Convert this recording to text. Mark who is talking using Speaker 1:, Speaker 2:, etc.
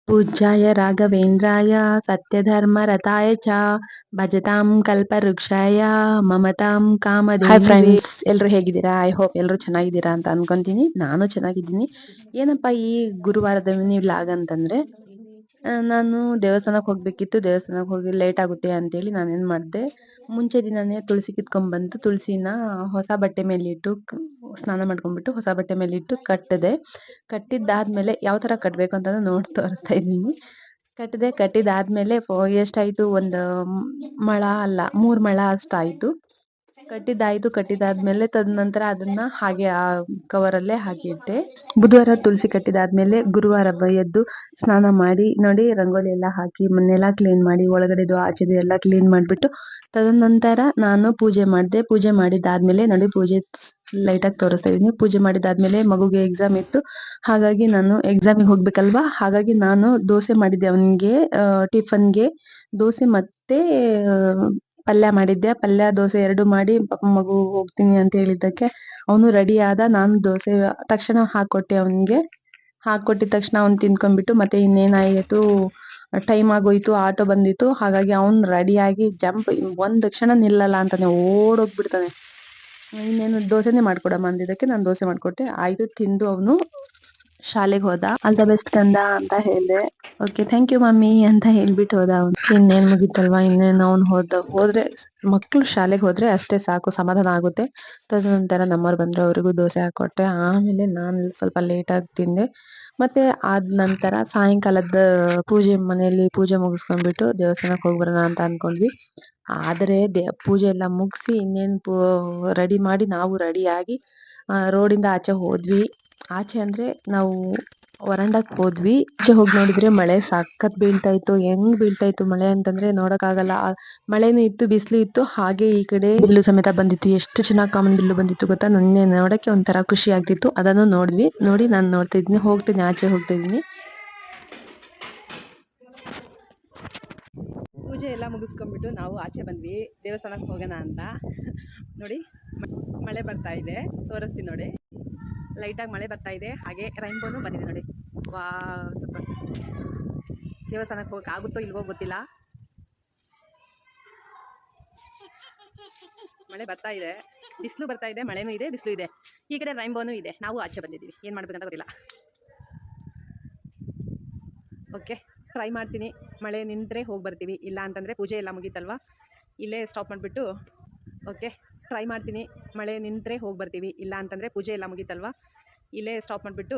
Speaker 1: पूज्याय राघवेन्द्राय सत्यधर्मरताय च ಭಜತಾಂ ಕಲ್ಪವೃಕ್ಷಾಯ ಮಮತಾಂ ಕಾಮಧೇನವೇ. ಹಾಯ್ ಫ್ರೆಂಡ್ಸ್, ಎಲ್ಲರೂ ಹೇಗಿದ್ದೀರಾ? ಐ ಹೋಪ್ ಎಲ್ಲರೂ ಚೆನ್ನಾಗಿದ್ದೀರಾ ಅಂತ ಅನ್ಕೊಂತೀನಿ. ನಾನು ಚೆನ್ನಾಗಿದ್ದೀನಿ. ಏನಪ್ಪ ಈ ಗುರುವಾರದ ಮಿನಿ ವ್ಲಾಗ್ ಅಂತಂದ್ರೆ, ನಾನು ದೇವಸ್ಥಾನಕ್ಕೆ ಹೋಗ್ಬೇಕಿತ್ತು. ದೇವಸ್ಥಾನಕ್ಕೆ ಹೋಗಿ ಲೇಟ್ ಆಗುತ್ತೆ ಅಂತೇಳಿ ನಾನೇನ್ ಮಾಡಿದೆ, ಮುಂಚೆ ದಿನನೇ ತುಳಸಿ ಕಿತ್ಕೊಂಡ್ಬಂದು ತುಳಸಿನ ಹೊಸ ಬಟ್ಟೆ ಮೇಲಿಟ್ಟು ಸ್ನಾನ ಮಾಡ್ಕೊಂಡ್ಬಿಟ್ಟು ಹೊಸ ಬಟ್ಟೆ ಮೇಲಿಟ್ಟು ಕಟ್ಟಿದೆ. ಕಟ್ಟಿದ್ದಾದ್ಮೇಲೆ ಯಾವ ತರ ಕಟ್ಬೇಕು ಅಂತ ತೋರಿಸ್ತಾ ಇದ್ದೀನಿ. ಕಟ್ಟಿದಾದ್ಮೇಲೆ ಎಷ್ಟಾಯ್ತು, ಒಂದು ಮೊಳ ಅಲ್ಲ 3 ಮೊಳ ಅಷ್ಟಾಯ್ತು. ಕಟ್ಟಿದಾದ್ಮೇಲೆ ತದನಂತರ ಅದನ್ನ ಹಾಗೆ ಆ ಕವರಲ್ಲೇ ಹಾಕಿ ಇಟ್ಟೆ. ಬುಧವಾರ ತುಳಸಿ ಕಟ್ಟಿದಾದ್ಮೇಲೆ ಗುರುವಾರ ಎದ್ದು ಸ್ನಾನ ಮಾಡಿ ನೋಡಿ ರಂಗೋಲಿ ಎಲ್ಲ ಹಾಕಿ ಮನೆಲ್ಲ ಕ್ಲೀನ್ ಮಾಡಿ ಒಳಗಡೆದು ಆಚೆದು ಎಲ್ಲ ಕ್ಲೀನ್ ಮಾಡ್ಬಿಟ್ಟು ತದನಂತರ ನಾನು ಪೂಜೆ ಮಾಡಿದೆ. ಪೂಜೆ ಮಾಡಿದಾದ್ಮೇಲೆ ನೋಡಿ ಪೂಜೆ ಲೈಟಾಗಿ ತೋರಿಸ್ತಾ ಇದೀನಿ. ಪೂಜೆ ಮಾಡಿದಾದ್ಮೇಲೆ ಮಗುಗೆ ಎಕ್ಸಾಮ್ ಇತ್ತು, ಹಾಗಾಗಿ ನಾನು ಎಕ್ಸಾಮಿಗೆ ಹೋಗ್ಬೇಕಲ್ವಾ, ಹಾಗಾಗಿ ನಾನು ದೋಸೆ ಮಾಡಿದ್ದೆ ಅವನಿಗೆ. ಟಿಫನ್ಗೆ ದೋಸೆ ಮತ್ತೆ ಪಲ್ಯ ಮಾಡಿದ್ದೆ. ಪಲ್ಯ ದೋಸೆ 2 ಮಾಡಿ ಪಾಪ ಮಗು ಹೋಗ್ತೀನಿ ಅಂತ ಹೇಳಿದ್ದಕ್ಕೆ ಅವನು ರೆಡಿ ಆದ. ನಾನು ದೋಸೆ ತಕ್ಷಣ ಹಾಕೊಟ್ಟೆ ಅವನಿಗೆ. ಹಾಕೊಟ್ಟಿದ ತಕ್ಷಣ ಅವ್ನು ತಿನ್ಕೊಂಡ್ಬಿಟ್ಟು ಮತ್ತೆ ಇನ್ನೇನಾಯಿತು, ಟೈಮ್ ಆಗೋಯ್ತು, ಆಟೋ ಬಂದಿತ್ತು. ಹಾಗಾಗಿ ಅವ್ನು ರೆಡಿಯಾಗಿ ಜಂಪ್, ಒಂದ್ ಕ್ಷಣ ನಿಲ್ಲಲ್ಲ ಅಂತಾನೆ ಓಡೋಗ್ಬಿಡ್ತಾನೆ. ಇನ್ನೇನು ದೋಸೆನೆ ಮಾಡ್ಕೊಡಮ್ಮ ಅಂದಿದ್ದಕ್ಕೆ ನಾನು ದೋಸೆ ಮಾಡ್ಕೊಟ್ಟೆ. ಆಯ್ತು, ತಿಂದು ಅವನು ಶಾಲೆಗೆ ಹೋದ. ಆಲ್ ದ ಬೆಸ್ಟ್ ಕಂದ ಅಂತ ಹೇಳ್ದೆ. ಓಕೆ ಥ್ಯಾಂಕ್ ಯು ಮಮ್ಮಿ ಅಂತ ಹೇಳ್ಬಿಟ್ಟು ಹೋದ ಅವನು. ಇನ್ನೇನ್ ಮುಗಿತಲ್ವಾ, ಇನ್ನೇನು ಅವ್ನು ಹೋದ್ರೆ ಮಕ್ಳು ಶಾಲೆಗೆ ಹೋದ್ರೆ ಅಷ್ಟೇ ಸಾಕು, ಸಮಾಧಾನ ಆಗುತ್ತೆ. ತದನಂತರ ನಮ್ಮವ್ರು ಬಂದ್ರೆ ಅವ್ರಿಗೂ ದೋಸೆ ಹಾಕೊಟ್ಟೆ. ಆಮೇಲೆ ನಾನು ಸ್ವಲ್ಪ ಲೇಟಾಗಿ ತಿಂದೆ. ಮತ್ತೆ ಆದ ನಂತರ ಸಾಯಂಕಾಲದ ಮನೆಯಲ್ಲಿ ಪೂಜೆ ಮುಗಿಸ್ಕೊಂಡ್ಬಿಟ್ಟು ದೇವಸ್ಥಾನಕ್ಕೆ ಹೋಗ್ಬರೋಣ ಅಂತ ಅನ್ಕೊಂಡ್ವಿ. ಆದರೆ ಪೂಜೆ ಎಲ್ಲ ಮುಗಿಸಿ ಇನ್ನೇನು ರೆಡಿ ಮಾಡಿ ನಾವು ರೆಡಿಯಾಗಿ ರೋಡಿಂದ ಆಚೆ ಹೋದ್ವಿ. ಆಚೆ ಅಂದ್ರೆ ನಾವು ವರಂಡಕ್ಕೆ ಹೋದ್ವಿ. ಆಚೆ ಹೋಗಿ ನೋಡಿದ್ರೆ ಮಳೆ ಸಖತ್ ಬೀಳ್ತಾ ಇತ್ತು. ಹೆಂಗ್ ಬೀಳ್ತಾ ಇತ್ತು ಮಳೆ ಅಂತಂದ್ರೆ ನೋಡಕ್ಕಾಗಲ್ಲ. ಮಳೆನೂ ಇತ್ತು, ಬಿಸಿಲು ಇತ್ತು, ಹಾಗೆ ಈ ಕಡೆ ಬಿಲ್ಲು ಸಮೇತ ಬಂದಿತ್ತು. ಎಷ್ಟು ಚೆನ್ನಾಗಿ ಕಾಮನ್ ಬಿಲ್ಲು ಬಂದಿತ್ತು ಗೊತ್ತಾ. ನನ್ನೆ ನೋಡಕ್ಕೆ ಒಂಥರ ಖುಷಿ ಆಗ್ತಿತ್ತು. ಅದನ್ನು ನೋಡಿದ್ವಿ. ನೋಡಿ ನಾನು ನೋಡ್ತಾ ಇದ್ದೀನಿ, ಆಚೆ ಹೋಗ್ತಾ ಇದ್ದೀನಿ. ಪೂಜೆ ಎಲ್ಲ ಮುಗಿಸ್ಕೊಂಡ್ಬಿಟ್ಟು ನಾವು ಆಚೆ ಬಂದ್ವಿ ದೇವಸ್ಥಾನಕ್ಕೆ ಹೋಗೋಣ ಅಂತ. ನೋಡಿ ಮಳೆ ಬರ್ತಾ ಇದೆ, ತೋರಿಸ್ತೀನಿ ನೋಡಿ. ಲೈಟಾಗಿ ಮಳೆ ಬರ್ತಾ ಇದೆ, ಹಾಗೆ ರೈನ್ಬೋನು ಬಂದಿದೆ ನೋಡಿ. ವಾ ಸೂಪರ್. ದೇವಸ್ಥಾನಕ್ಕೆ ಹೋಗಕ್ಕೆ ಆಗುತ್ತೋ ಇಲ್ವೋ ಗೊತ್ತಿಲ್ಲ, ಮಳೆ ಬರ್ತಾ ಇದೆ, ಬಿಸಿಲು ಬರ್ತಾ ಇದೆ, ಮಳೆನೂ ಇದೆ, ಬಿಸಿಲು ಇದೆ. ಈ ಕಡೆ ರೈನ್ಬೋನು ಇದೆ. ನಾವು ಆಚೆ ಬಂದಿದ್ದೀವಿ, ಏನು ಮಾಡ್ಬೇಕಂತ ಗೊತ್ತಿಲ್ಲ. ಓಕೆ, ಟ್ರೈ ಮಾಡ್ತೀನಿ. ಮಳೆ ನಿಂತರೆ ಹೋಗಿ ಬರ್ತೀವಿ, ಇಲ್ಲ ಅಂತಂದರೆ ಪೂಜೆ ಎಲ್ಲ ಮುಗೀತಲ್ವ, ಇಲ್ಲೇ ಸ್ಟಾಪ್ ಮಾಡಿಬಿಟ್ಟು. ಓಕೆ, ಟ್ರೈ ಮಾಡ್ತೀನಿ. ಮಳೆ ನಿಂತರೆ ಹೋಗಿ ಬರ್ತೀವಿ, ಇಲ್ಲ ಅಂತಂದರೆ ಪೂಜೆ ಎಲ್ಲ ಮುಗೀತಲ್ವ, ಇಲ್ಲೇ ಸ್ಟಾಪ್ ಮಾಡಿಬಿಟ್ಟು